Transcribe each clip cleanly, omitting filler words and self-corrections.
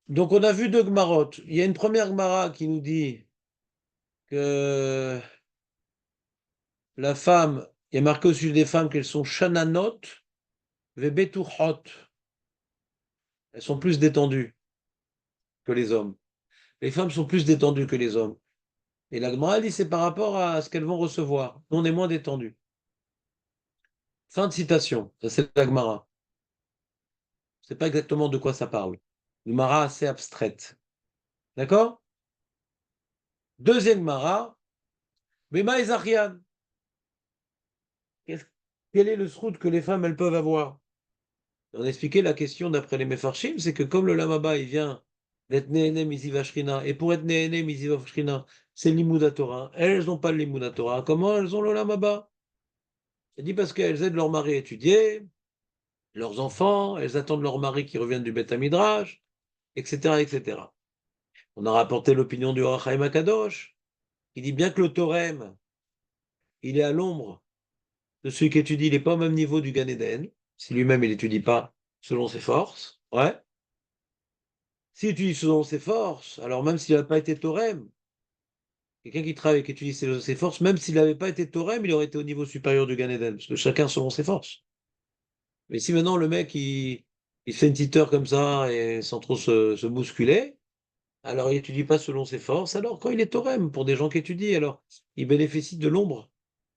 Donc, on a vu deux Gmarot. Il y a une première Gmara qui nous dit que la femme, il y a marqué au sujet des femmes qu'elles sont shananot vebeturhot. Elles sont plus détendues que les hommes. Les femmes sont plus détendues que les hommes. Et la Gemara dit c'est par rapport à ce qu'elles vont recevoir. Nous, on est moins détendus. Fin de citation. Ça, c'est la Gemara. Je ne sais pas exactement de quoi ça parle. Une Gemara assez abstraite. D'accord? Deuxième Gemara. Bema et Zachian. Quel est le srout que les femmes elles peuvent avoir? On a expliqué la question d'après les Mefarshim, c'est que comme le Lamaba il vient d'être Nehenem Iziva Shrina, et pour être Nehenem Iziva Shrina, c'est l'Imouda Torah. Elles n'ont pas l'Imouda Torah. Comment elles ont le Lamaba? Il dit parce qu'elles aident leur mari à étudier, leurs enfants, elles attendent leur mari qui revienne du Beth Midrash, etc., etc. On a rapporté l'opinion du Ohr HaChaim HaKadosh, qui dit bien que le Torem, il est à l'ombre de celui qui étudie, il n'est pas au même niveau du Gan Eden, si lui-même il n'étudie pas selon ses forces. Ouais. S'il étudie selon ses forces, alors même s'il n'a pas été Torem, quelqu'un qui travaille et qui étudie selon ses forces, même s'il n'avait pas été Torem, il aurait été au niveau supérieur du Gan Eden, parce que chacun selon ses forces. Mais si maintenant le mec il fait une petite heure comme ça et sans trop se bousculer, alors il étudie pas selon ses forces, alors quand il est Torem, pour des gens qui étudient, alors il bénéficie de l'ombre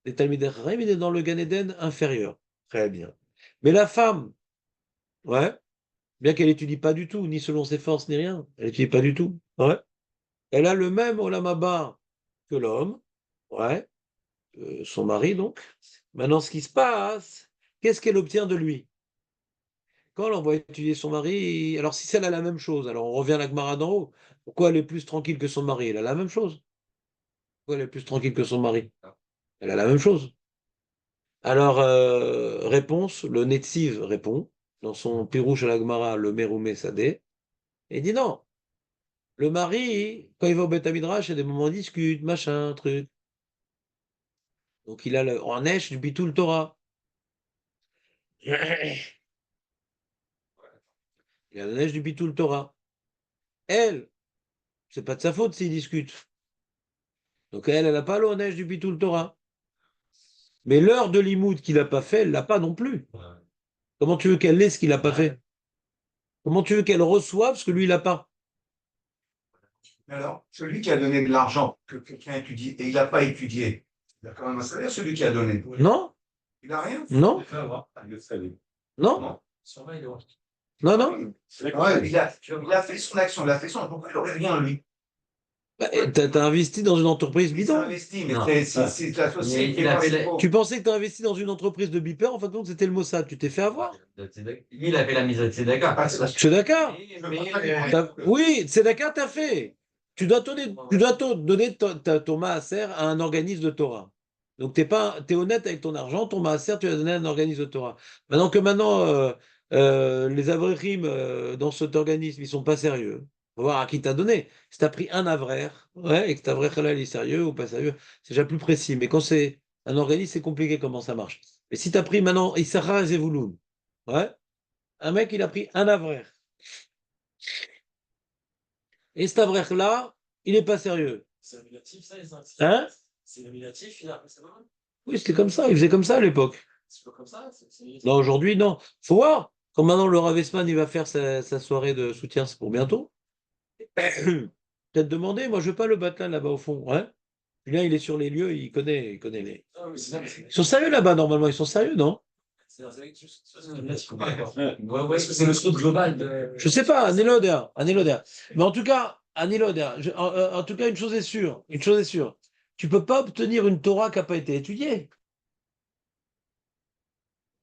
des Talmidei Chachamim, il est dans le Gan Eden inférieur. Très bien. Mais la femme, ouais, bien qu'elle étudie pas du tout, ni selon ses forces, ni rien, elle étudie pas du tout, ouais. Elle a le même Olam Haba que l'homme, ouais, son mari donc. Maintenant, ce qui se passe, qu'est-ce qu'elle obtient de lui? Quand elle envoie étudier son mari, alors si celle a la même chose, alors on revient à la Gemara d'en haut, pourquoi elle est plus tranquille que son mari? Elle a la même chose. Pourquoi elle est plus tranquille que son mari? Elle a la même chose. Alors, réponse, le Netziv répond, dans son Pirouche à la Gemara, le Meroumé Sadeh, et dit non. Le mari, quand il va au Beth Midrash, il y a des moments de discute, machin, truc. Donc il a en neige du Bitul Torah. Il a la neige du Bitul Torah. Elle, c'est pas de sa faute s'ils discutent. Donc elle n'a pas l'eau neige du Bitul Torah. Mais l'heure de limoud qu'il n'a pas fait, elle l'a pas non plus. Comment tu veux qu'elle ait ce qu'il n'a pas fait? Comment tu veux qu'elle reçoive ce que lui, il n'a pas? Mais alors, celui qui a donné de l'argent, que quelqu'un étudie, et il n'a pas étudié, il a quand même un salaire, celui qui a donné. Non, Il n'a rien? non, non, Non. non, non. Ouais, il a fait son action, il a fait son. Pourquoi il n'aurait rien, lui? Bah, t'as investi dans une entreprise Il s'est bidon. investi, mais c'est la société. Tu pensais que tu as investi dans une entreprise de beeper, en fin de compte, c'était le Mossad. Tu t'es fait avoir. Lui, il a fait la mise à Tzedaka. Tzedaka. Oui, Tzedaka, t'as fait. Tu dois donner ton maaser à un organisme de Torah. Donc, t'es honnête avec ton argent, ton maaser, tu l'as donné à un organisme de Torah. Maintenant, les avrechim dans cet organisme, ils sont pas sérieux. Faut voir à qui t'as donné. Si t'as pris un avraire, ouais, et que ta vraie halal est sérieux ou pas sérieux, c'est déjà plus précis. Mais quand c'est un organisme, c'est compliqué comment ça marche. Mais si t'as pris maintenant Issachar Zevouloun, ouais, un mec, il a pris un avraire. Et cet avraire-là, il n'est pas sérieux. C'est nominatif, ça, Hein? c'est nominatif, il a appelé ça comment? Oui, c'était comme ça. Il faisait comme ça à l'époque. C'est pas comme ça? Non, aujourd'hui, non. Faut voir. Quand maintenant le Rav Esman, il va faire sa soirée de soutien, c'est pour bientôt. Peut-être demander. Moi, je veux pas le bâtin là-bas au fond. Ouais. Julien, il est sur les lieux, il connaît les. Non, mais Ils sont sérieux là-bas, normalement. Ils sont sérieux, non? c'est est-ce que c'est le scope global Je sais pas, Anéloder. Mais en tout cas, Anéloder, en tout cas, une chose est sûre. Une chose est sûre. Tu peux pas obtenir une Torah qui n'a pas été étudiée.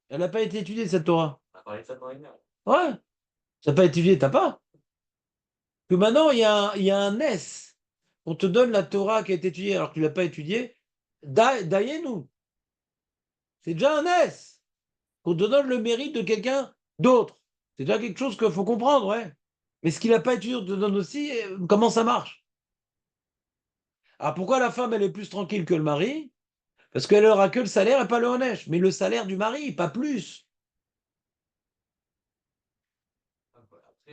Elle n'a pas été étudiée, cette Torah. On a parlé de ça pendant une heure. Ouais. Ça n'a pas été étudié, t'as pas. Que maintenant, il y a un S. On te donne la Torah qui a été étudiée alors que tu ne l'as pas étudiée. Dayenu. C'est déjà un S. Qu'on te donne le mérite de quelqu'un d'autre. C'est déjà quelque chose qu'il faut comprendre, ouais. Mais ce qu'il n'a pas étudié, on te donne aussi comment ça marche. Alors pourquoi la femme, elle est plus tranquille que le mari? Parce qu'elle aura que le salaire et pas le honèche. Mais le salaire du mari, pas plus.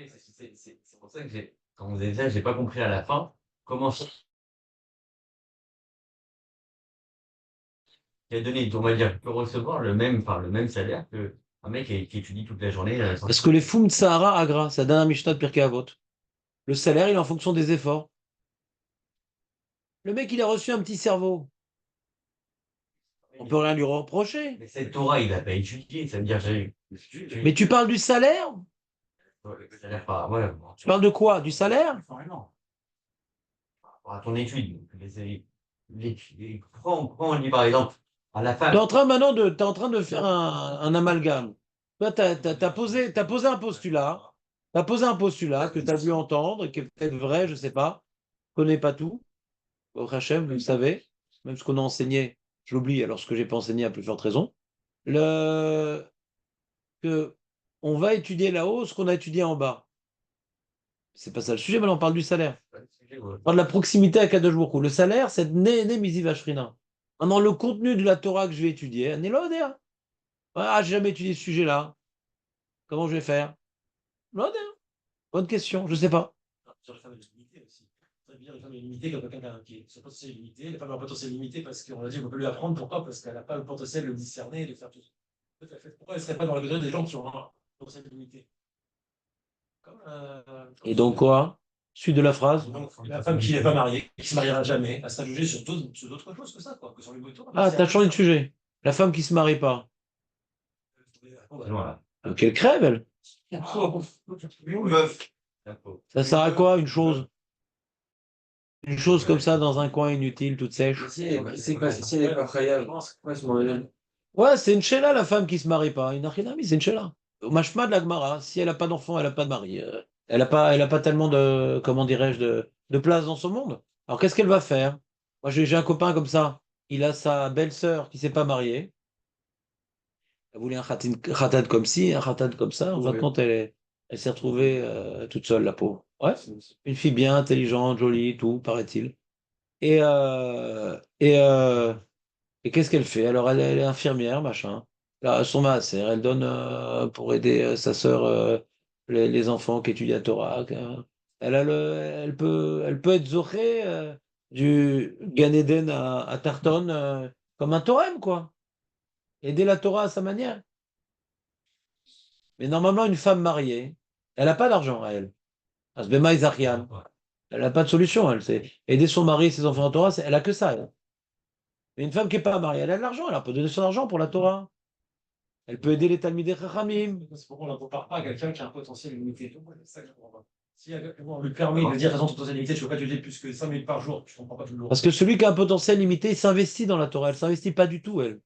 C'est pour ça que quand vous avez dit ça, j'ai pas compris à la fin comment il a donné, on va dire, peut recevoir le même salaire que un mec qui étudie toute la journée. Parce que les Foum Sahara Agra, c'est la dernière Mishnah de Pirkei Avot. Le salaire, il est en fonction des efforts. Le mec, il a reçu un petit cerveau. On peut rien lui reprocher. Mais cette Torah, il n'a pas étudié, ça veut dire Mais tu parles du salaire? le salaire pas, ouais, bon, Tu parles de quoi? Du salaire? par rapport à ton étude. Prends, on dit par exemple à la Tu es femme. en train maintenant t'es en train de faire un amalgame. Toi, tu as posé un postulat. Tu as posé un postulat que tu as dû entendre, qui est peut-être vrai, je ne sais pas. Je ne connais pas tout. Au Hachem, vous le savez. Même ce qu'on a enseigné, je l'oublie, alors ce que je n'ai pas enseigné à plus forte raison. Que on va étudier là-haut ce qu'on a étudié en bas. C'est pas ça le sujet, mais on parle du salaire. On parle de la proximité à Kadosh Baruch Hu. Le salaire, c'est Néné Misi Vashrina. Maintenant, le contenu de la Torah que je vais étudier, Nélodéa. Ah, j'ai jamais étudié ce sujet-là. Comment je vais faire? Nélodéa. Bonne question, je sais pas. Sur les femmes, elles sont limitées aussi. Ça veut dire les femmes sont limitées comme quelqu'un qui son potentiel est limité. Les femmes ont un potentiel limité parce qu'on a dit qu'on peut lui apprendre. Pourquoi? Parce qu'elle n'a pas le potentiel de le discerner et de faire tout ça. Pourquoi elle ne serait pas dans la catégorie des gens qui ont un potentiel limité? Comme, Et donc quoi? Suite de la phrase. donc, la femme qui n'est pas mariée, qui ne se mariera jamais, elle sera jugée sur d'autres choses que ça, quoi, que sur les motos. Ah, t'as changé de sujet. La femme qui se marie pas. Voilà. Donc elle crève, elle. Meuf. Ça sert à quoi, une chose? Une chose comme ça dans un coin inutile, toute sèche. C'est pas facile, elle n'est pas khayab. Ouais, c'est une Sheila, la femme qui se marie pas. Une Achinami, c'est une Sheila. Au Mashma de la Gemara, si elle n'a pas d'enfant, elle n'a pas de mari. Elle a pas tellement de, comment dirais-je, de place dans son monde. Alors qu'est-ce qu'elle va faire? Moi, j'ai un copain comme ça. Il a sa belle-sœur qui s'est pas mariée. Elle voulait un khatat comme ci, un khatat comme ça. En fin de compte, elle s'est retrouvée toute seule, la pauvre. Ouais, une fille bien intelligente, jolie, tout, paraît-il. Et, euh, et, euh, et qu'est-ce qu'elle fait? Alors, elle est infirmière, machin. Là, son maaser, elle donne pour aider sa sœur, les enfants qui étudient la Torah. Elle peut être zoché du Gan Eden à Tarton comme un Torem, quoi. Aider la Torah à sa manière. Mais normalement, une femme mariée, elle n'a pas d'argent à elle. Asbema Izarian. Elle n'a pas de solution, elle. C'est aider son mari et ses enfants en Torah, elle a que ça, elle. Mais une femme qui n'est pas mariée, elle a de l'argent, elle peut donner son argent pour la Torah. Elle peut aider les Talmidei Chachamim. C'est pourquoi on ne la compare pas à quelqu'un qui a un potentiel limité. C'est ça que je comprends pas. Si on lui permet de dire, raison, ton potentiel limité, je ne peux pas étudier plus que 5 minutes par jour, je ne comprends pas toujours. Parce que celui qui a un potentiel limité, il s'investit dans la Torah. Elle ne s'investit pas du tout, elle.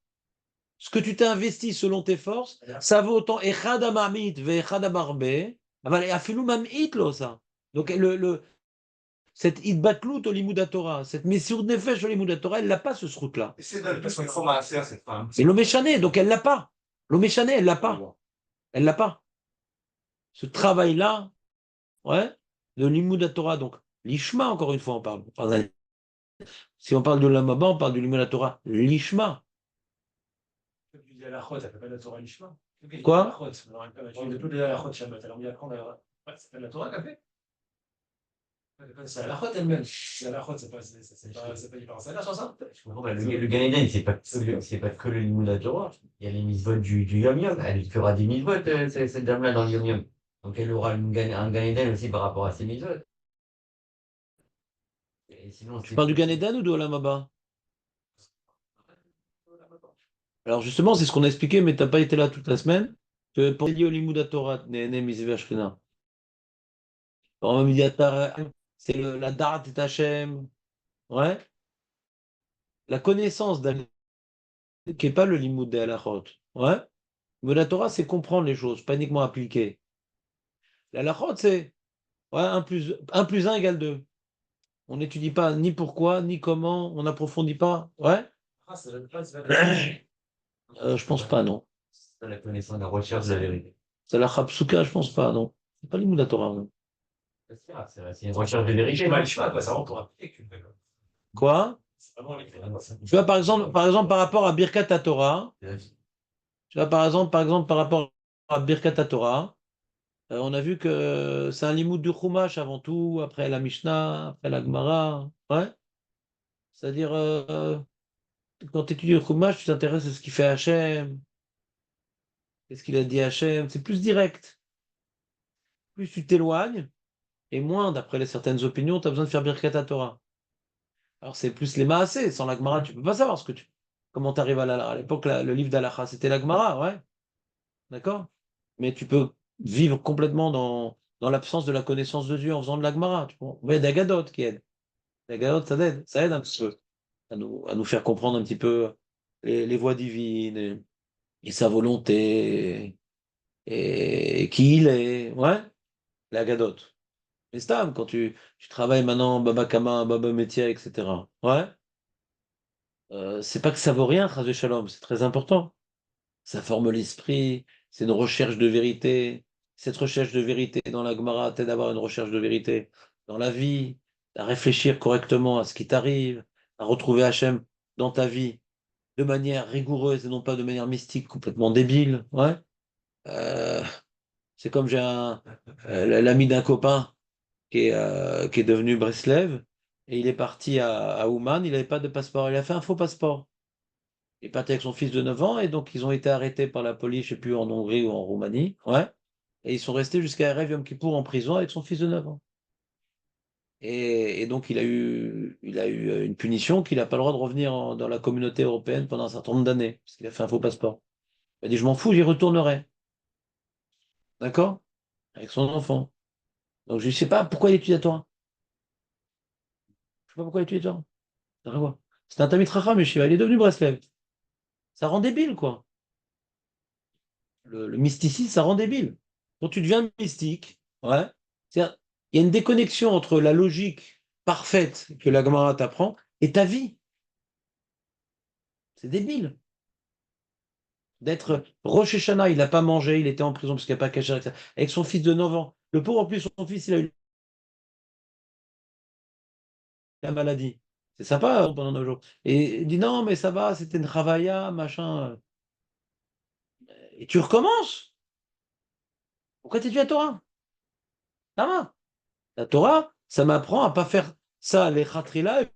Ce que tu t'es investi selon tes forces, ça vaut autant Echad Amamit ve Echad Amarbe. Afilu Mamit, là, ça. Donc, cette Idbatlut au Limud Torah, cette Messur Nefesh au Limud Torah, elle n'a pas ce srout-là. Et c'est parce qu'il faut masser cette femme. Mais l'Oméchané, donc elle l'a pas. L'Oméchané, elle l'a pas. Elle l'a pas. Ce travail-là, ouais, de Limud Torah, donc l'Ishma, encore une fois, on parle. Si on parle de l'Amaba, on parle du Limud Torah, l'Ishma. Tu dis à la chôte, elle s'appelle la Torah Lishma. Quoi? Tu dis toutes les halachot Shabbat, alors on y apprend la. Ça s'appelle la Torah qu'a fait. C'est la halachot elle-même. La halachot, c'est pas hyper salaire sur ça. Je comprends pas. Le Gan Eden, c'est pas que le Limud Torah. Il y a les mitzvot du Yom Yom. Elle fera des mitzvot, cette dame-là, dans le Yom Yom. Donc elle aura un Gan Eden aussi par rapport à ses mitzvot. Et sinon, Tu parles du Gan Eden ou de Olam Haba? Alors justement, c'est ce qu'on a expliqué, mais tu n'as pas été là toute la semaine, que pour lier au Limud Torah, Nehene Miziv Ashkena. C'est la Darat et Hashem. Ouais. La connaissance d'Hachem, qui n'est pas le Limud de Halachot. Ouais. Mais la Torah, c'est comprendre les choses, pas uniquement appliquer. La Halachot, c'est ouais, 1 plus 1 égale 2. On n'étudie pas ni pourquoi, ni comment, on n'approfondit pas. Ouais. Je pense pas, non. c'est la connaissance, la recherche de la vérité. C'est la Chapsuka, je pense pas, non. C'est pas Limud Torah, non. C'est une recherche de vérité. Ça rend pour appliquer. Quoi? Tu vois, par exemple, par rapport à Birkat Torah, tu vois, par exemple, par rapport à Birkat Torah, On a vu que c'est un limoud du Chumash avant tout, après la Mishnah, après la Gemara. Ouais. C'est-à-dire, quand tu étudies le Chumash, tu t'intéresses à ce qu'il fait Hachem, qu'est-ce qu'il a dit Hachem. C'est plus direct. Plus tu t'éloignes, et moins, d'après certaines opinions, tu as besoin de faire Birkat Torah. Alors, c'est plus les Maaseh. Sans la Gemara, tu peux pas savoir comment tu arrives à l'époque, le livre d'Alacha, c'était la Gemara, ouais. D'accord? Mais tu peux vivre complètement dans l'absence de la connaissance de Dieu en faisant de la Gemara. Tu vois. Ouais, d'Agadot qui aide. D'Agadot, ça aide un petit peu à nous faire comprendre un petit peu les voies divines et sa volonté et qui il est. Ouais, l'Agadot. Mais Stam, quand tu travailles maintenant, Baba Kama, Baba Métier, etc. Ouais, c'est pas que ça vaut rien, Chas Shalom, c'est très important. Ça forme l'esprit, c'est une recherche de vérité. Cette recherche de vérité dans la Gemara t'aide à avoir une recherche de vérité dans la vie, à réfléchir correctement à ce qui t'arrive, à retrouver Hachem dans ta vie de manière rigoureuse et non pas de manière mystique, complètement débile. Ouais. Euh, c'est comme j'ai l'ami d'un copain qui est devenu Breslev et il est parti à Ouman, il n'avait pas de passeport, il a fait un faux passeport. Il est parti avec son fils de 9 ans et donc ils ont été arrêtés par la police, je ne sais plus en Hongrie ou en Roumanie. Ouais. Et ils sont restés jusqu'à Erev Yom Kippour en prison avec son fils de 9 ans. Et donc il a eu une punition qu'il n'a pas le droit de revenir dans la communauté européenne pendant un certain nombre d'années, parce qu'il a fait un faux passeport. Il a dit, je m'en fous, j'y retournerai. D'accord? Avec son enfant. Donc je ne sais pas pourquoi il étudie à Torah. Je ne sais pas pourquoi il étudie à Torah. Ça n'a rien à voir. C'est un Tamid Chacham, mais il est devenu Breslev. Ça rend débile, quoi. Le mysticisme, ça rend débile. Quand tu deviens mystique, ouais, il y a une déconnexion entre la logique parfaite que la Gemara t'apprend et ta vie. C'est débile. D'être Rosh Hashanah, il n'a pas mangé, il était en prison parce qu'il n'a pas caché avec son fils de 9 ans. Le pauvre, en plus, son fils, il a eu la maladie. C'est sympa pendant 9 jours. Et il dit non, mais ça va, c'était une Chavaya, machin. Et tu recommences. Pourquoi tu étudies la Torah? Ça va. La Torah, ça m'apprend à pas faire ça, les khatrila, et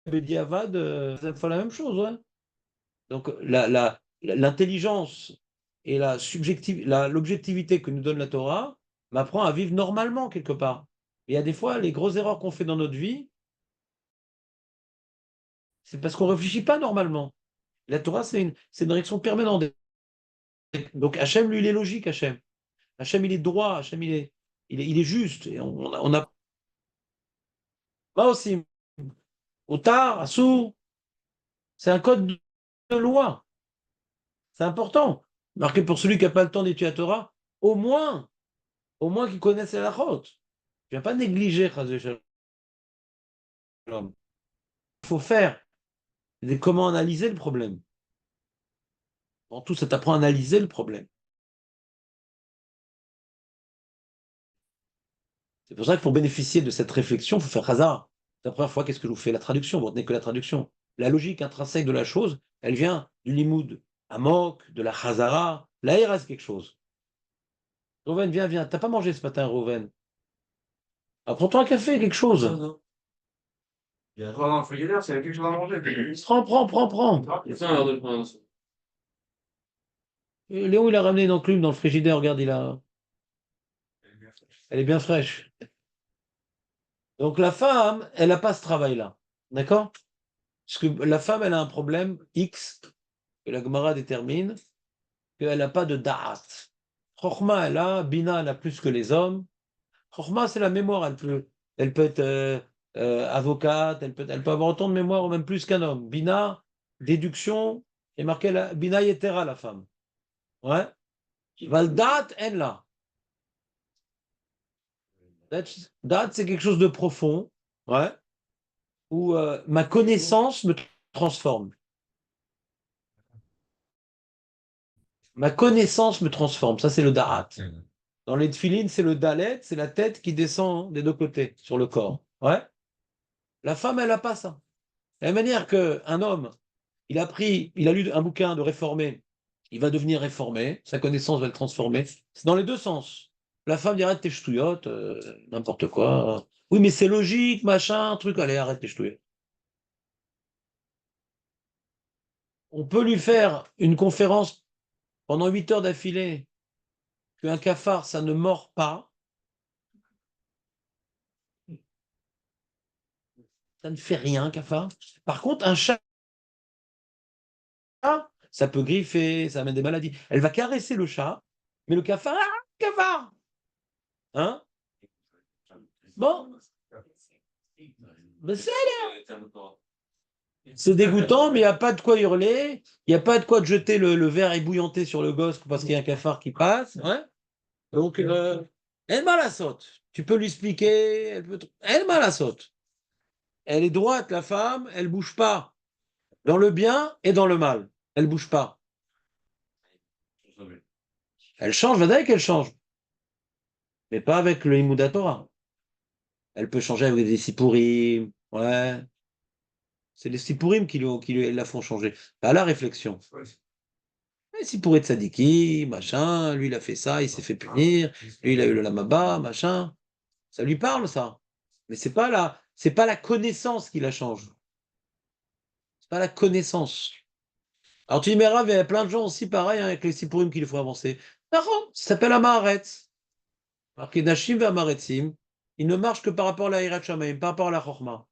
Bediavad, ça fait la même chose. Ouais. Donc l'intelligence et l'objectivité que nous donne la Torah m'apprend à vivre normalement quelque part. Et il y a des fois, les grosses erreurs qu'on fait dans notre vie, c'est parce qu'on ne réfléchit pas normalement. La Torah, c'est une direction permanente. Donc Hachem, lui, il est logique, Hachem. Hachem, il est droit, Hachem, il est juste. Et on a pas aussi. Otar, Assou, c'est un code de loi. C'est important. Marqué pour celui qui n'a pas le temps d'étudier la Torah, au moins qu'il connaisse la halachot. Je ne viens pas négliger Chas Shalom. Il faut faire. Comment analyser le problème. En tout, ça t'apprend à analyser le problème. C'est pour ça que pour bénéficier de cette réflexion, il faut faire hasard. La première fois, qu'est-ce que je vous fais? La traduction. Vous retenez que la traduction. La logique intrinsèque de la chose, elle vient du limoud amok, de la chazara. L'aïra, c'est quelque chose. Rouven, viens. T'as pas mangé ce matin, Rouven. Ah, prends-toi un café, quelque chose. Non. Il y a trois dans le frigidaire, c'est quelque chose à manger. Prends. Il y a ça, un verre de pain. Léon, il a ramené une enclume dans le frigidaire. Regarde, elle est bien fraîche. Donc la femme, elle n'a pas ce travail-là. D'accord? Parce que la femme, elle a un problème X que la Gemara détermine, qu'elle n'a pas de da'at. Chokhma, elle a, Bina, elle a plus que les hommes. Chokhma, c'est la mémoire. Elle peut être avocate, elle peut avoir autant de mémoire ou même plus qu'un homme. Bina, déduction, et marqué Bina Yetera, la femme. Ouais. Valdat, elle là. Dat, c'est quelque chose de profond. Ouais. Où ma connaissance me transforme. Ma connaissance me transforme. Ça, c'est le da'at. Dans les tfilines, c'est le dalet, c'est la tête qui descend des deux côtés sur le corps. Ouais. La femme, elle n'a pas ça. De la même manière qu'un homme, il a lu un bouquin de réformé, il va devenir réformé, sa connaissance va le transformer. C'est dans les deux sens. La femme dit arrête tes ch'touillottes, n'importe quoi. Oui, mais c'est logique, machin, truc, allez, arrête tes ch'touillottes. On peut lui faire une conférence pendant 8 heures d'affilée qu'un cafard, ça ne mord pas. Ça ne fait rien, un cafard. Par contre, un chat, ça peut griffer, ça amène des maladies. Elle va caresser le chat, mais le cafard, cafard. Hein? Bon, mais c'est dégoûtant, mais il n'y a pas de quoi hurler, il n'y a pas de quoi de jeter le verre ébouillanté sur le gosse parce qu'il y a un cafard qui passe. Hein. Donc, elle m'a la saute. Tu peux lui expliquer, elle m'a la saute. Elle est droite, la femme, elle bouge pas. Dans le bien et dans le mal. Elle bouge pas. Elle change, Vadaï qu'elle change. Mais pas avec le Imoud Torah. Elle peut changer avec des sipourim. Ouais. C'est les sipourim qui la font changer. Pas la réflexion. Les sipourim de Sadiki, machin. Lui, il a fait ça, il s'est fait punir. Lui, il a eu le lamaba, machin. Ça lui parle, ça. Mais c'est pas la connaissance qui la change. C'est pas la connaissance. Alors tu dis, mais Rav, il y a plein de gens aussi pareil hein, avec les sipourim qu'il faut avancer. Non, ça s'appelle Amaharet. Marqué Nashim ve Amaretzim. Il ne marche que par rapport à la Hirat Shamayim, par rapport à la Chorma.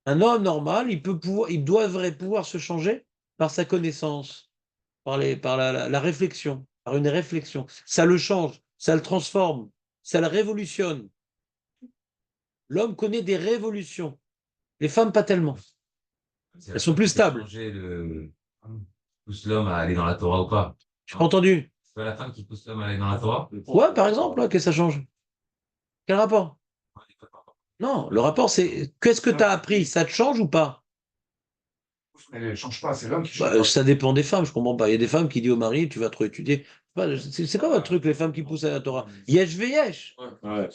Un homme normal, il devrait pouvoir se changer par sa connaissance, par la réflexion, par une réflexion. Ça le change, ça le transforme, ça le révolutionne. L'homme connaît des révolutions. Les femmes, pas tellement. Elles sont plus stables. Pousse l'homme à aller dans la Torah ou pas. Je n'ai pas entendu. C'est pas la femme qui pousse l'homme à aller dans la Torah? Ouais, par exemple, là, que ça change. Quel rapport? Non, le rapport, c'est qu'est-ce que tu as appris? Ça te change ou pas? Elle ne change pas, c'est l'homme qui Bah, change. ça dépend des femmes, je comprends pas. Il y a des femmes qui disent au mari, tu vas trop étudier. C'est quoi votre truc, les femmes qui poussent à la Torah? Yesh ve yesh. Ouais.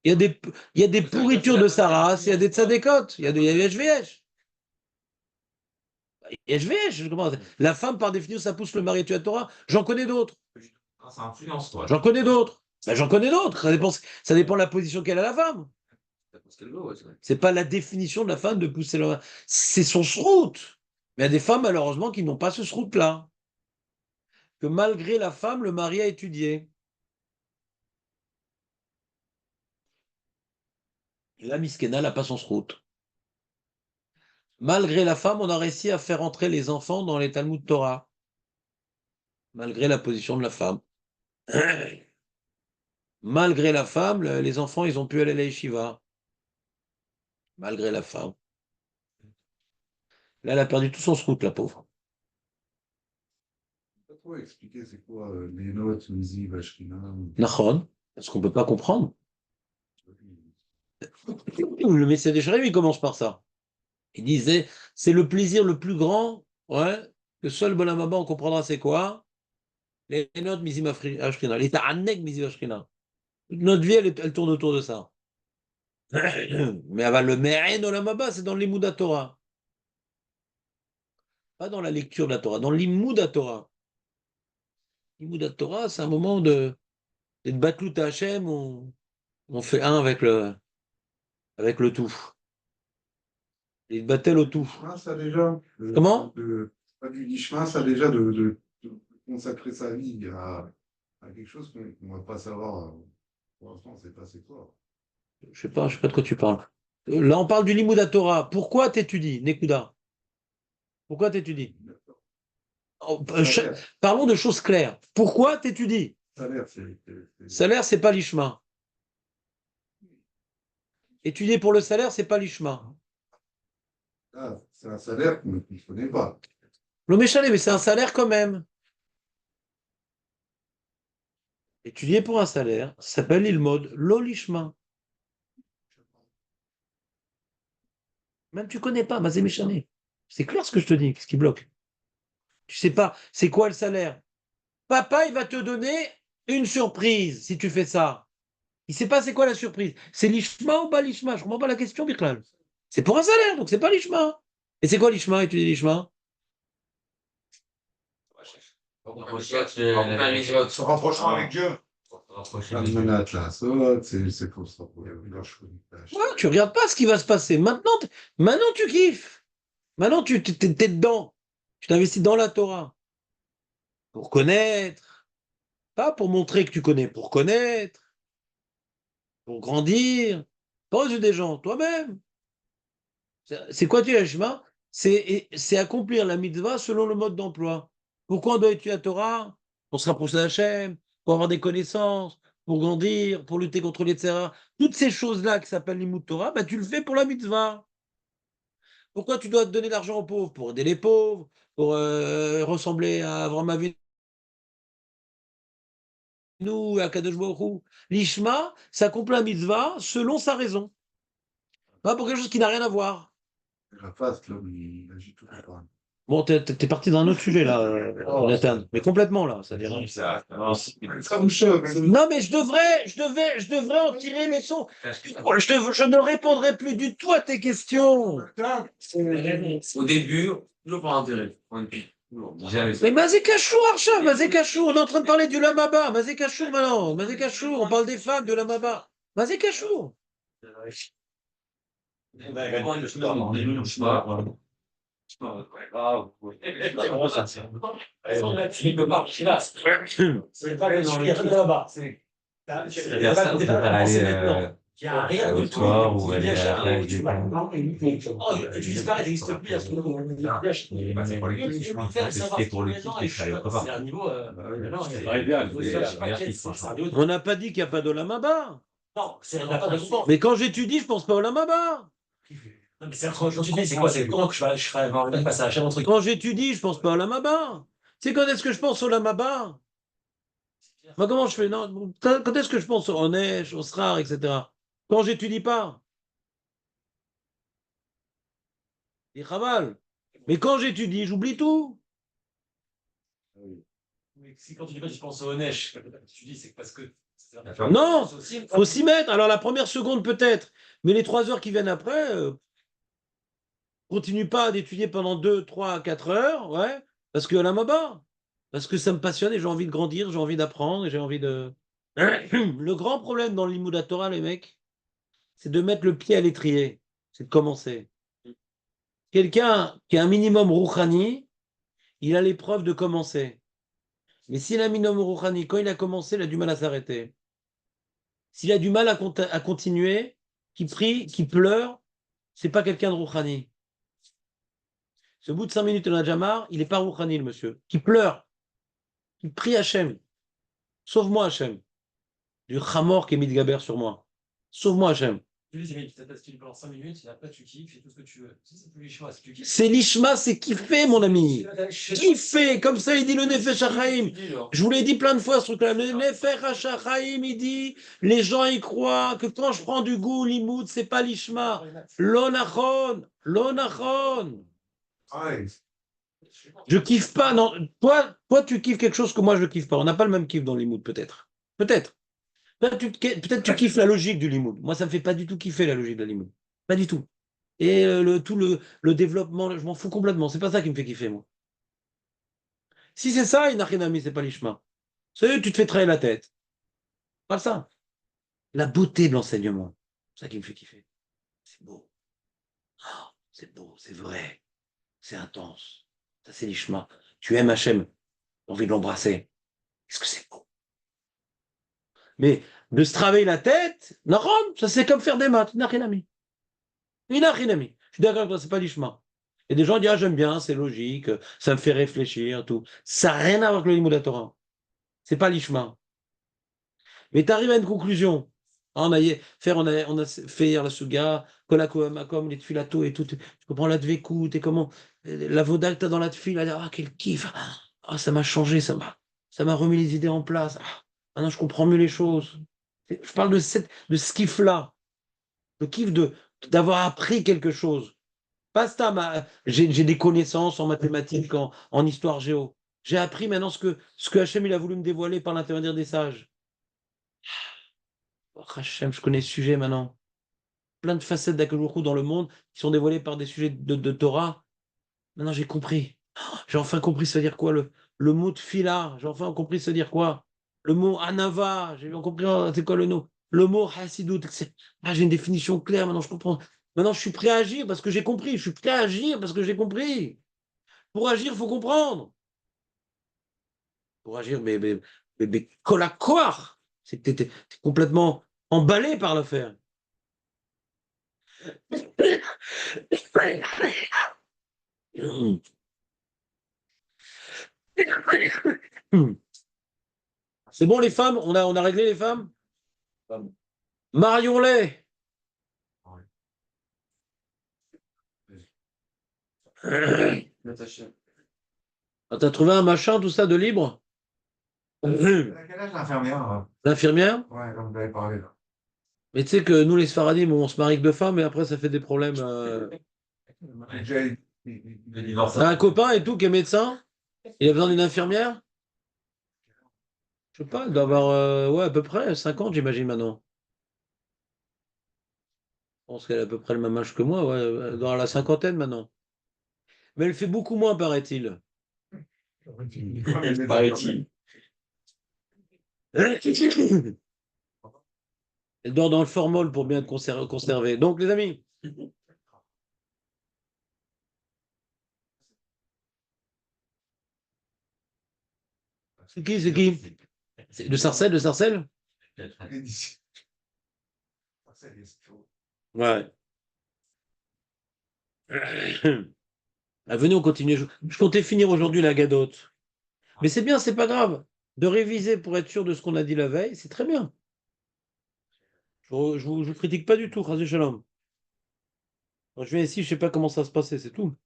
Il y a des pourritures de sa race, il y a des tzadékotes, il y a des yesh ve yesh. Yesh ve yesh, je comprends. La femme, par définition, ça pousse le mari à tuer la Torah. J'en connais d'autres. Ah, ça influence, toi. J'en connais d'autres. Bah, j'en connais d'autres. Ça dépend de la position qu'elle a la femme. C'est pas la définition de la femme de pousser le. C'est son sroute. Mais il y a des femmes, malheureusement, qui n'ont pas ce sroute-là. Que malgré la femme, le mari a étudié. Et la miskena n'a pas son sroute. Malgré la femme, on a réussi à faire entrer les enfants dans les Talmud Torah. Malgré la position de la femme. Malgré la femme, les enfants, ils ont pu aller à la yeshiva. Malgré la femme. Là, elle a perdu tout son sroute, la pauvre. Pas trop expliquer c'est quoi les notes, Mizi, Vashkina. Nachon, parce qu'on ne peut pas comprendre. Le Messie des Shreim, il commence par ça. Il disait, c'est le plaisir le plus grand, ouais, que seul Bolam Haba, on comprendra c'est quoi. Les notes Mizim Ashrina, les ta'annek Mizim Ashrina. Notre vie, elle tourne autour de ça. Mais le Me'en Olam Haba, c'est dans l'Imoud Torah. Pas dans la lecture de la Torah, dans l'Imoud Torah. L'Imoud Torah, c'est un moment d'être batlout à Hachem, on fait un avec le tout. Il battel au tout. Ça déjà. Comment Pas du Lishma, ça déjà de consacrer sa vie à quelque chose qu'on ne va pas savoir. Pour l'instant, c'est pas c'est quoi. Je sais pas de quoi tu parles. Là, on parle du Limud Torah. Pourquoi t'étudies, Nekuda? Pourquoi t'étudies? Parlons de choses claires. Pourquoi t'étudies? Salaire, c'est pas l'ishma. Étudier pour le salaire, c'est pas l'ishma. Ah, c'est un salaire qu'on ne connaît pas. Le méchalé, mais c'est un salaire quand même. Étudier pour un salaire, ça s'appelle l'ilmod, l'olishma. Même tu connais pas, Mazé Méchané. C'est clair ce que je te dis, qu'est-ce qui bloque? Tu sais pas, c'est quoi le salaire? Papa, il va te donner une surprise si tu fais ça. Il sait pas c'est quoi la surprise. C'est l'ishma ou pas l'ishma? Je comprends pas la question, Birklal. C'est pour un salaire, donc c'est pas l'ishma. Et c'est quoi l'ishma? Et tu dis l'ishma? On recherche la Se rapprochant avec Dieu. rapprocher La de Dieu. menace, là, ça, c'est pour ça. Ouais, tu regardes pas ce qui va se passer. Maintenant tu kiffes. Maintenant, t'es dedans. Tu t'investis dans la Torah. Pour connaître. Pas pour montrer que tu connais, pour connaître. Pour grandir. Pas aux yeux des gens, toi-même. C'est quoi tu es, Shema? C'est accomplir la mitzvah selon le mode d'emploi. Pourquoi on doit étudier la Torah? Pour se rapprocher d'Hachem, pour avoir des connaissances, pour grandir, pour lutter contre les terrains. Toutes ces choses-là qui s'appellent l'imout Torah, bah, tu le fais pour la mitzvah. Pourquoi tu dois donner de l'argent aux pauvres? Pour aider les pauvres, pour ressembler à Avraham Avinu, à Kadosh Baruch Hu. L'Ishma, ça accomplit la mitzvah selon sa raison. Pas pour quelque chose qui n'a rien à voir. La face, là, il agit tout le temps. Bon, t'es parti dans un autre sujet là, Nathan, mais complètement là. C'est-à-dire, non, mais je devrais en tirer les leçons. Je ne répondrai plus du tout à tes questions. Au début, toujours pas intérêt. Mais Mazé Kachour, Archa, Mazé Kachour, on est en train de parler du Lamaba. Mazé Kachour maintenant, Mazé Kachour, on parle des femmes de Lamaba. Mazé Kachour. Il n'y a rien au de tout. soir ou aller Viens à la chercher, plage tu du vas- temps. Oh, tu disparais, tu n'existes plus à ce moment-là. C'était pour le kiff, mais ça allait pas. C'est un niveau. C'est pas idéal, On n'a pas dit qu'il n'y a pas de Lamaba. Non, c'est la pas de comprendre. Mais quand j'étudie, je pense pas au Lamaba. Non, mais c'est quand tu dis, c'est quoi? C'est comment que je ferais passer à chaque truc? Quand j'étudie, je pense pas au Lamaba. C'est quand est-ce que je pense au Lamaba? Moi, comment je fais? Non, quand est-ce que je pense au Onesh, au Srar, etc. Quand j'étudie pas. Et Chaval. Mais quand j'étudie, j'oublie tout. Mais si quand tu dis pas, tu penses au Onesh, tu dis, c'est parce que. Non, faut s'y mettre. Alors la première seconde peut-être, mais les 3 heures qui viennent après, continue pas d'étudier pendant 2, 3, 4 heures, ouais, parce que la Maba, parce que ça me passionne et j'ai envie de grandir, j'ai envie d'apprendre et j'ai envie de. Le grand problème dans l'Imoud Torah, les mecs, c'est de mettre le pied à l'étrier, c'est de commencer. Quelqu'un qui a un minimum rouhani, il a l'épreuve de commencer. Mais s'il a un minimum rouhani, quand il a commencé, il a du mal à s'arrêter. S'il a du mal à continuer, qui prie, qui pleure, c'est pas quelqu'un de rouhani. Ce bout de 5 minutes, il en a déjà marre, il n'est pas rouhani, le monsieur. Qui pleure, qui prie Hachem. Sauve-moi, Hachem. Du chamor qui est Midgaber sur moi. Sauve-moi, Hachem. Tu dis, mais tu t'attestes pendant 5 minutes, et après tu kiffes, fais tout ce que tu veux. C'est plus l'ishma, si tu kiffes. C'est l'ishma, c'est kiffer, mon ami. Kiffer, comme ça il dit le Nefesh HaChaim. Je vous l'ai dit plein de fois ce truc-là. Le Nefesh HaChaim, il dit, les gens y croient que quand je prends du goût, l'imoud, c'est pas l'ishma. L'onachon, l'onachon. Je kiffe pas, non. Toi, tu kiffes quelque chose que moi je kiffe pas. On n'a pas le même kiff dans l'imoud, peut-être. Peut-être. Peut-être tu kiffes la logique du limoud. Moi, ça me fait pas du tout kiffer la logique de la limoud. Pas du tout. Et tout le développement, je m'en fous complètement. C'est pas ça qui me fait kiffer, moi. Si c'est ça, Inachinami, c'est pas l'ishma. Tu te fais travailler la tête. Pas ça. La beauté de l'enseignement. C'est ça qui me fait kiffer. C'est beau. Oh, c'est beau, c'est vrai. C'est intense. Ça, c'est l'ishma. Tu aimes Hachem. Tu as envie de l'embrasser. Est-ce que c'est beau? Mais de se travailler la tête, non, ça c'est comme faire des maths. Inachinami. Inachinami. Je suis d'accord avec toi, c'est pas l'ishma. Et des gens disent, ah, j'aime bien, c'est logique, ça me fait réfléchir, tout. Ça n'a rien à voir avec le Limud Torah. C'est pas l'ishma. Mais tu arrives à une conclusion. Ah, on a fait hier la suga, kolakoamakom, les tfilato et tout. Tu comprends la dvekout et comment la voda que tu as dans la tfil, ah, quel kiff. Ah, ça m'a changé, ça m'a remis les idées en place. Ah, maintenant, je comprends mieux les choses. Je parle de ce kiff-là. Le kiff d'avoir appris quelque chose. Pas ça, j'ai des connaissances en mathématiques, en histoire géo. J'ai appris maintenant ce que Hachem il a voulu me dévoiler par l'intermédiaire des sages. Oh, Hachem, je connais ce sujet maintenant. Plein de facettes d'Akadourou dans le monde qui sont dévoilées par des sujets de Torah. Maintenant, j'ai compris. Oh, j'ai enfin compris, ça veut dire quoi le mot tfila, j'ai enfin compris se dire quoi. Le mot anava, j'ai compris c'est quoi le nom. Le mot hasidut, j'ai une définition claire, maintenant je comprends. Maintenant je suis prêt à agir parce que j'ai compris. Je suis prêt à agir parce que j'ai compris. Pour agir, il faut comprendre. Pour agir, mais colacoire. C'est que t'es complètement emballé par l'affaire. C'est bon les femmes? On a réglé les femmes? Marion Lay. T'as trouvé un machin, tout ça, de libre? À quel âge l'infirmière? L'infirmière? Ouais, comme vous avez parlé là. Mais tu sais que nous, les Sfaradim, on se marie que deux femmes et après, ça fait des problèmes. Déjà, Le divorce. T'as un copain et tout qui est médecin? Il a besoin d'une infirmière? Je sais pas, il doit avoir ouais, à peu près 50, j'imagine maintenant. Je pense qu'elle a à peu près le même âge que moi, ouais, dans la cinquantaine maintenant. Mais elle fait beaucoup moins, paraît-il. Paraît-il. Elle dort dans le formol pour bien être conservée. Donc, les amis, c'est qui? C'est qui? C'est de Sarcelles, de Sarcelles? Ouais. Ah, venez, on continue. Je comptais finir aujourd'hui la gadote. Mais c'est bien, c'est pas grave. De réviser pour être sûr de ce qu'on a dit la veille, c'est très bien. Je vous critique pas du tout, Chazé Shalom. Quand je viens ici, je sais pas comment ça se passait, c'est tout.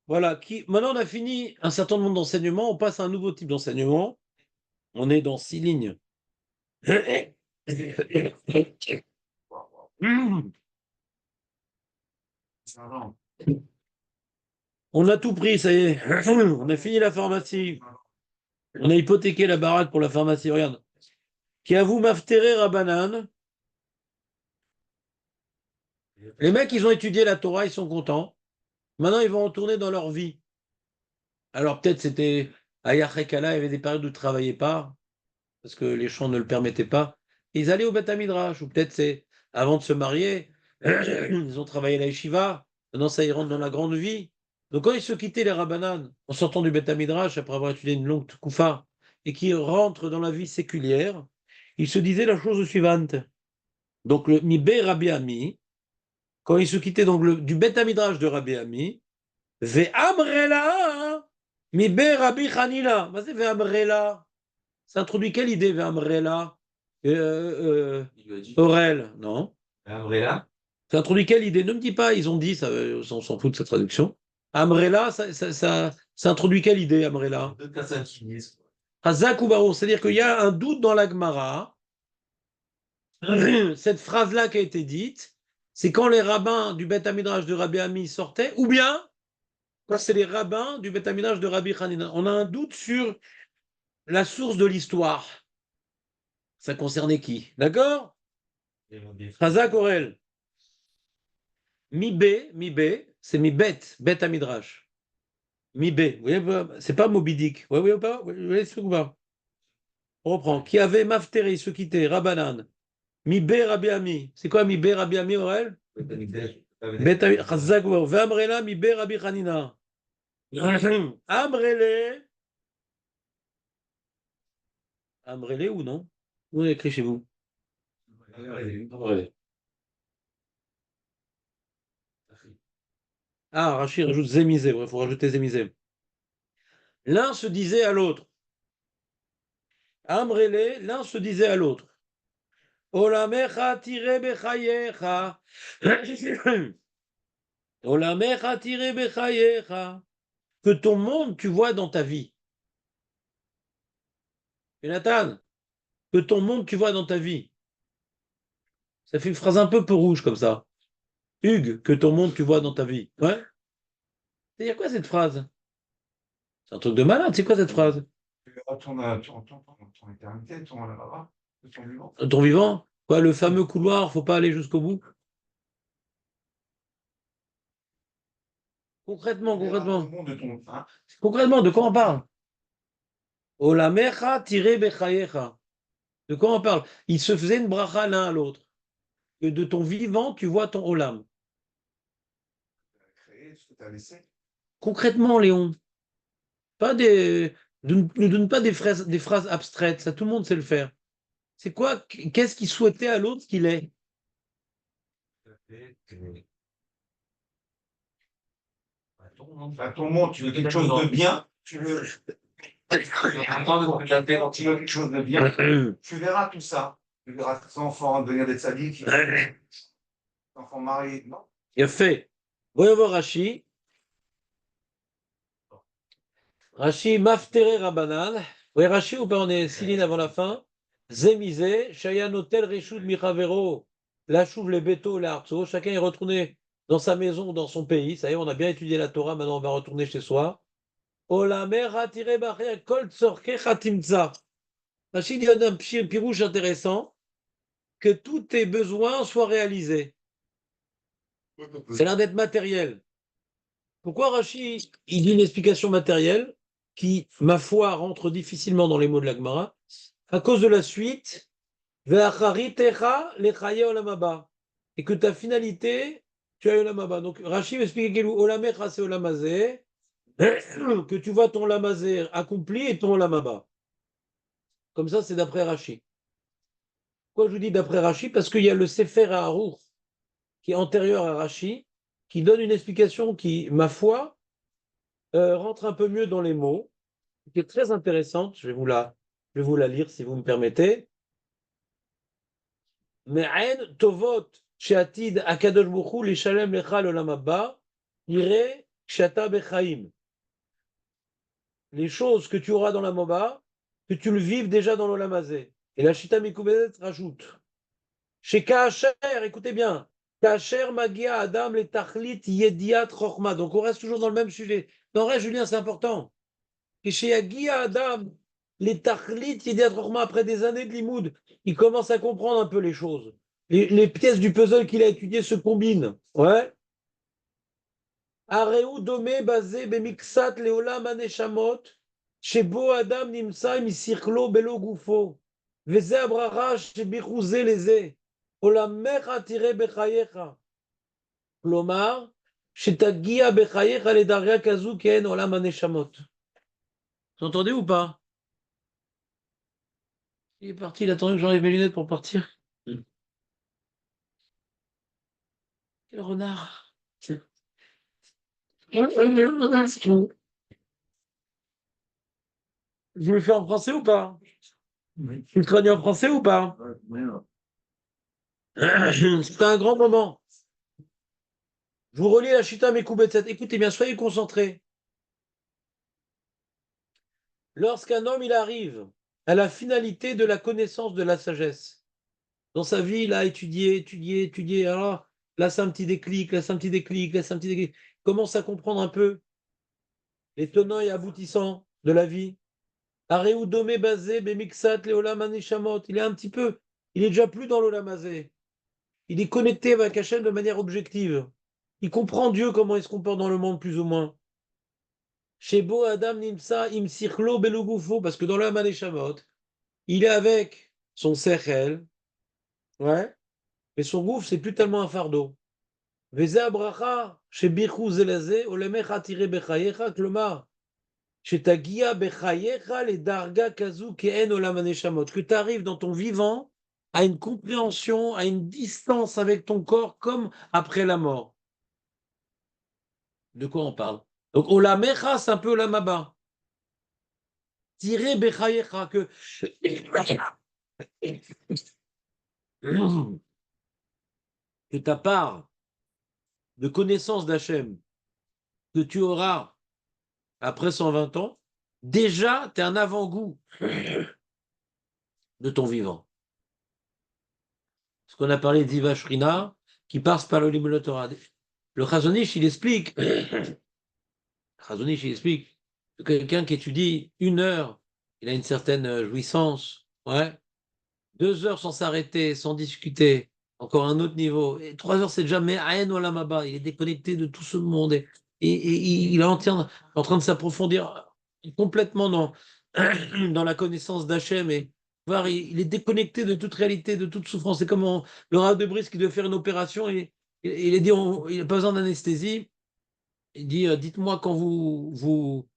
Voilà. Maintenant, on a fini un certain nombre d'enseignements. On passe à un nouveau type d'enseignement. On est dans 6 lignes. On a tout pris, ça y est. On a fini la pharmacie. On a hypothéqué la baraque pour la pharmacie. Regarde. Qui avoue maftere rabanan. Les mecs, ils ont étudié la Torah, ils sont contents. Maintenant, ils vont retourner dans leur vie. Alors, peut-être c'était à Yachekala, il y avait des périodes où ils ne travaillaient pas, parce que les champs ne le permettaient pas. Ils allaient au Beth Midrash, ou peut-être c'est avant de se marier, ils ont travaillé à la Yeshiva. Maintenant, ça, ils rentrent dans la grande vie. Donc, quand ils se quittaient les Rabbanan, en sortant du Beth Midrash, après avoir étudié une longue Koufa, et qui rentrent dans la vie séculière, ils se disaient la chose suivante. Donc, le Mibé Rabbi Ami, quand ils se quittaient donc du Beth Midrash de Rabbi Ami, Ve'amrela, Mibé Rabbi Hanina. Bah, c'est Ve'amrela. Ça introduit quelle idée, Ve'amrela? Aurel, non? Umbrella. Ça introduit quelle idée? Ne me dis pas, ils ont dit, ça, on s'en fout de cette traduction. Amrela, ça introduit quelle idée, Amrela? Deux personnes qui disent. Hazak ou Barou, c'est-à-dire qu'il y a un doute dans la Gemara. Cette phrase-là qui a été dite, c'est quand les rabbins du Beth Midrash de Rabbi Ami sortaient, ou bien quand c'est les rabbins du Beth Midrash de Rabbi Hanina. On a un doute sur la source de l'histoire. Ça concernait qui? D'accord? Hazak Orel. Mi-bé, c'est mi-bet, bet à midrash. Mi-bé, vous voyez, c'est pas Moby Dick. Vous voyez pas? Vous voyez ce que va? On reprend. Qui avait Mafteri, se quitter, Rabanan. Mi-bé, Rabbi Ami. C'est quoi mi-bé, Rabbi Ami, Orel? Bet à Hazak Orel. V'amrela, mi-bé, Rabbi Hanina. Amrele. Amrele ou non? Vous avez écrit chez vous. Ouais. Ah, Rachid rajoute Zémisé. Il faut rajouter Zémisé. L'un se disait à l'autre. Amrele, l'un se disait à l'autre. Olamecha tire bechayecha. Olamecha tire bechayecha. Que ton monde tu vois dans ta vie. Jonathan, que ton monde tu vois dans ta vie. Ça fait une phrase un peu rouge comme ça. Hugues, que ton monde tu vois dans ta vie. Ouais? C'est quoi cette phrase? C'est un truc de malade, c'est quoi cette phrase? Ton éternité, ton là-bas, ton vivant. Ton vivant? Quoi, le fameux couloir, faut pas aller jusqu'au bout? Concrètement, Tu verras concrètement. le monde de ton, hein. Concrètement, de quoi on parle? Olamecha tiré bechayecha. De quoi on parle? Ils se faisaient une bracha l'un à l'autre. Que de ton vivant, tu vois ton olam. Créer ce que tu as laissé. Concrètement, Léon, pas des, ne donne pas des phrases abstraites. Ça, tout le monde sait le faire. C'est quoi? Qu'est-ce qu'il souhaitait à l'autre qu'il ait? À ton monde, tu veux quelque chose de bien, tu veux quelque chose de bien, tu verras tout ça. Tu verras tes enfants devenir des tzaddik, tes enfants mariés. Non. Il a fait. Voyons voir Rashi. Rashi, Maftere Rabanan. Oui, Rashi, ou pas, on est Céline avant la fin. Zemizé, Shayan Hotel, Reshud Michavero, la Chouv, les Beto, les Artso. Chacun est retourné dans sa maison ou dans son pays. Ça y est, on a bien étudié la Torah, maintenant on va retourner chez soi. Olamer Hatire Bachia, Kol Tzorke Chatimtza. Rashi dit un pirouche intéressant, que tous tes besoins soient réalisés. C'est l'air d'être matériel. Pourquoi Rashi, il dit une explication matérielle qui, ma foi, rentre difficilement dans les mots de la Gemara, à cause de la suite, et que ta finalité, tu as Olamaba. Donc Rashi m'explique que Olamecha c'est Olamazé, que tu vois ton Olamazé accompli et ton Olamaba. Comme ça, c'est d'après Rashi. Pourquoi je vous dis d'après Rashi? Parce qu'il y a le Sefer Haruch qui est antérieur à Rashi, qui donne une explication qui, ma foi, rentre un peu mieux dans les mots, qui est très intéressante. Je vais vous la lire si vous me permettez. Me'en tovot she'atid akadosh baruch hu lishalem lecha l'olam haba, yireh kshata bechaim. Les choses que tu auras dans la moba, que tu le vives déjà dans l'olam hazé. Et la Shita Mekoubedet rajoute. Chez Kaacher, écoutez bien, Kaacher magia adam le tachlit yediat chochma. Donc on reste toujours dans le même sujet. Non, reste, Julien, c'est important. Et chez Yagia Adam, les tachlit yediat chochma, après des années de limoud, il commence à comprendre un peu les choses. Les pièces du puzzle qu'il a étudiées se combinent. Ouais. Areu domé basé bemixat leolam aneshamot, shebo adam nimsa misirklo belo gufo. Veze abrara shebichuze leze. Olamecha tire bechayecha. Klomar, shetagia bechayecha le darga kazu ken olam aneshamot. Vous entendez ou pas? Il est parti, il attendait que j'enlève mes lunettes pour partir. Quel renard. Je le fais en français ou pas? Tu le traduis en français ou pas? C'est un grand moment. Je vous relis la Shita Mekoubetzet. Écoutez bien, soyez concentrés. Lorsqu'un homme il arrive à la finalité de la connaissance de la sagesse, dans sa vie, il a étudié. Alors là, c'est un petit déclic, là, c'est un petit déclic, là, c'est un petit déclic. Il commence à comprendre un peu les tenants et aboutissants de la vie. Areudomé basé, Bemixat, Leolam Aneshamot. Il est un petit peu, il est déjà plus dans l'Olam Hazé. Il est connecté avec Hachem de manière objective. Il comprend Dieu, comment il se comporte dans le monde, plus ou moins. Shebo Adam Nimsa Im Sirklo Belugufo, parce que dans l'Olam Aneshamot, il est avec son Sechel, ouais, mais son gouffre, c'est plus tellement un fardeau. Veze Abracha, Shebichu Zelazé, Olemecha Tire Bechayecha, Klomar. Shetagia Bechayecha, les Darga Kazu Keen Olam Aneshamot. Que tu arrives dans ton vivant à une compréhension, à une distance avec ton corps comme après la mort. De quoi on parle? Donc, Olamecha, c'est un peu Olamaba. Tiré Bechayecha, que ta part de connaissance d'Hachem que tu auras après 120 ans, déjà, tu es un avant-goût de ton vivant. Ce qu'on a parlé d'Iva Shrina, qui passe par le Limud Torah. Le Chazon Ish, il explique, que quelqu'un qui étudie 1 heure, il a une certaine jouissance, ouais. 2 heures sans s'arrêter, sans discuter, encore un autre niveau. Et 3 heures, c'est déjà Me'aen Olamaba, il est déconnecté de tout ce monde. et il est en train de s'approfondir complètement dans la connaissance d'Hachem et voir, il est déconnecté de toute réalité, de toute souffrance. C'est comme le Rav de Brisk qui doit faire une opération et il est dit, il n'a pas besoin d'anesthésie. Il dit, dites-moi quand vous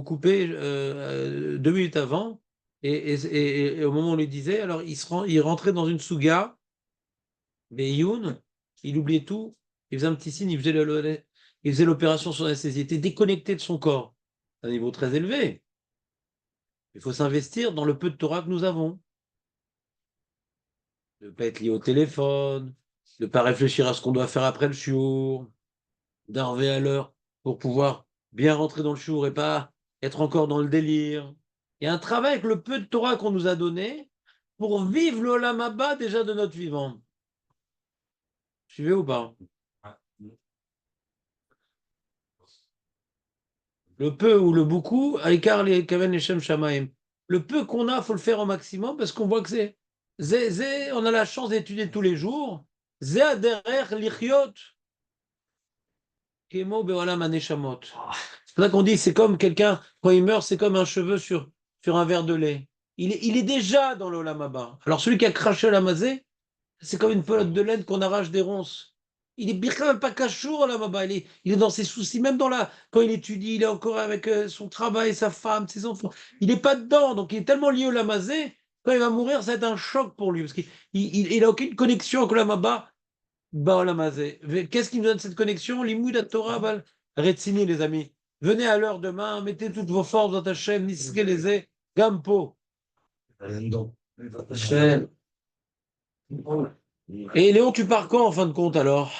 coupez 2 minutes avant. Et au moment où on lui disait, alors il rentrait dans une souga, Beyoun, il oubliait tout, il faisait un petit signe, il faisait l'opération sur l'anesthésie, il était déconnecté de son corps. C'est un niveau très élevé. Il faut s'investir dans le peu de Torah que nous avons. De ne pas être lié au téléphone, de ne pas réfléchir à ce qu'on doit faire après le shiur, d'arriver à l'heure pour pouvoir bien rentrer dans le shiur et pas être encore dans le délire. Il y a un travail avec le peu de Torah qu'on nous a donné pour vivre l'Olam Haba déjà de notre vivant. Suivez ou pas? Le peu ou le beaucoup, Aikar les Kaven les Shem Shamaim. Le peu qu'on a, il faut le faire au maximum parce qu'on voit que on a la chance d'étudier tous les jours. Zé aderer lichiot. Kemo be'olam haneshamot. C'est pour ça qu'on dit, c'est comme quelqu'un, quand il meurt, c'est comme un cheveu sur un verre de lait. Il est déjà dans l'olam haba. Alors celui qui a craché la mazé, c'est comme une pelote de laine qu'on arrache des ronces. Il est quand même pas cachour là bas il est dans ses soucis, même quand il étudie, il est encore avec son travail, sa femme, ses enfants. Il n'est pas dedans, donc il est tellement lié au lamazé, quand il va mourir, ça va être un choc pour lui, parce qu'il n'a aucune connexion avec le lamaba, bah au lamazé. Qu'est-ce qui nous donne cette connexion? L'imoud Torah, Retsini, les amis. Venez à l'heure demain, mettez toutes vos forces dans ta chaîne, Niske les Gampo. Et Léon, tu pars quand en fin de compte alors?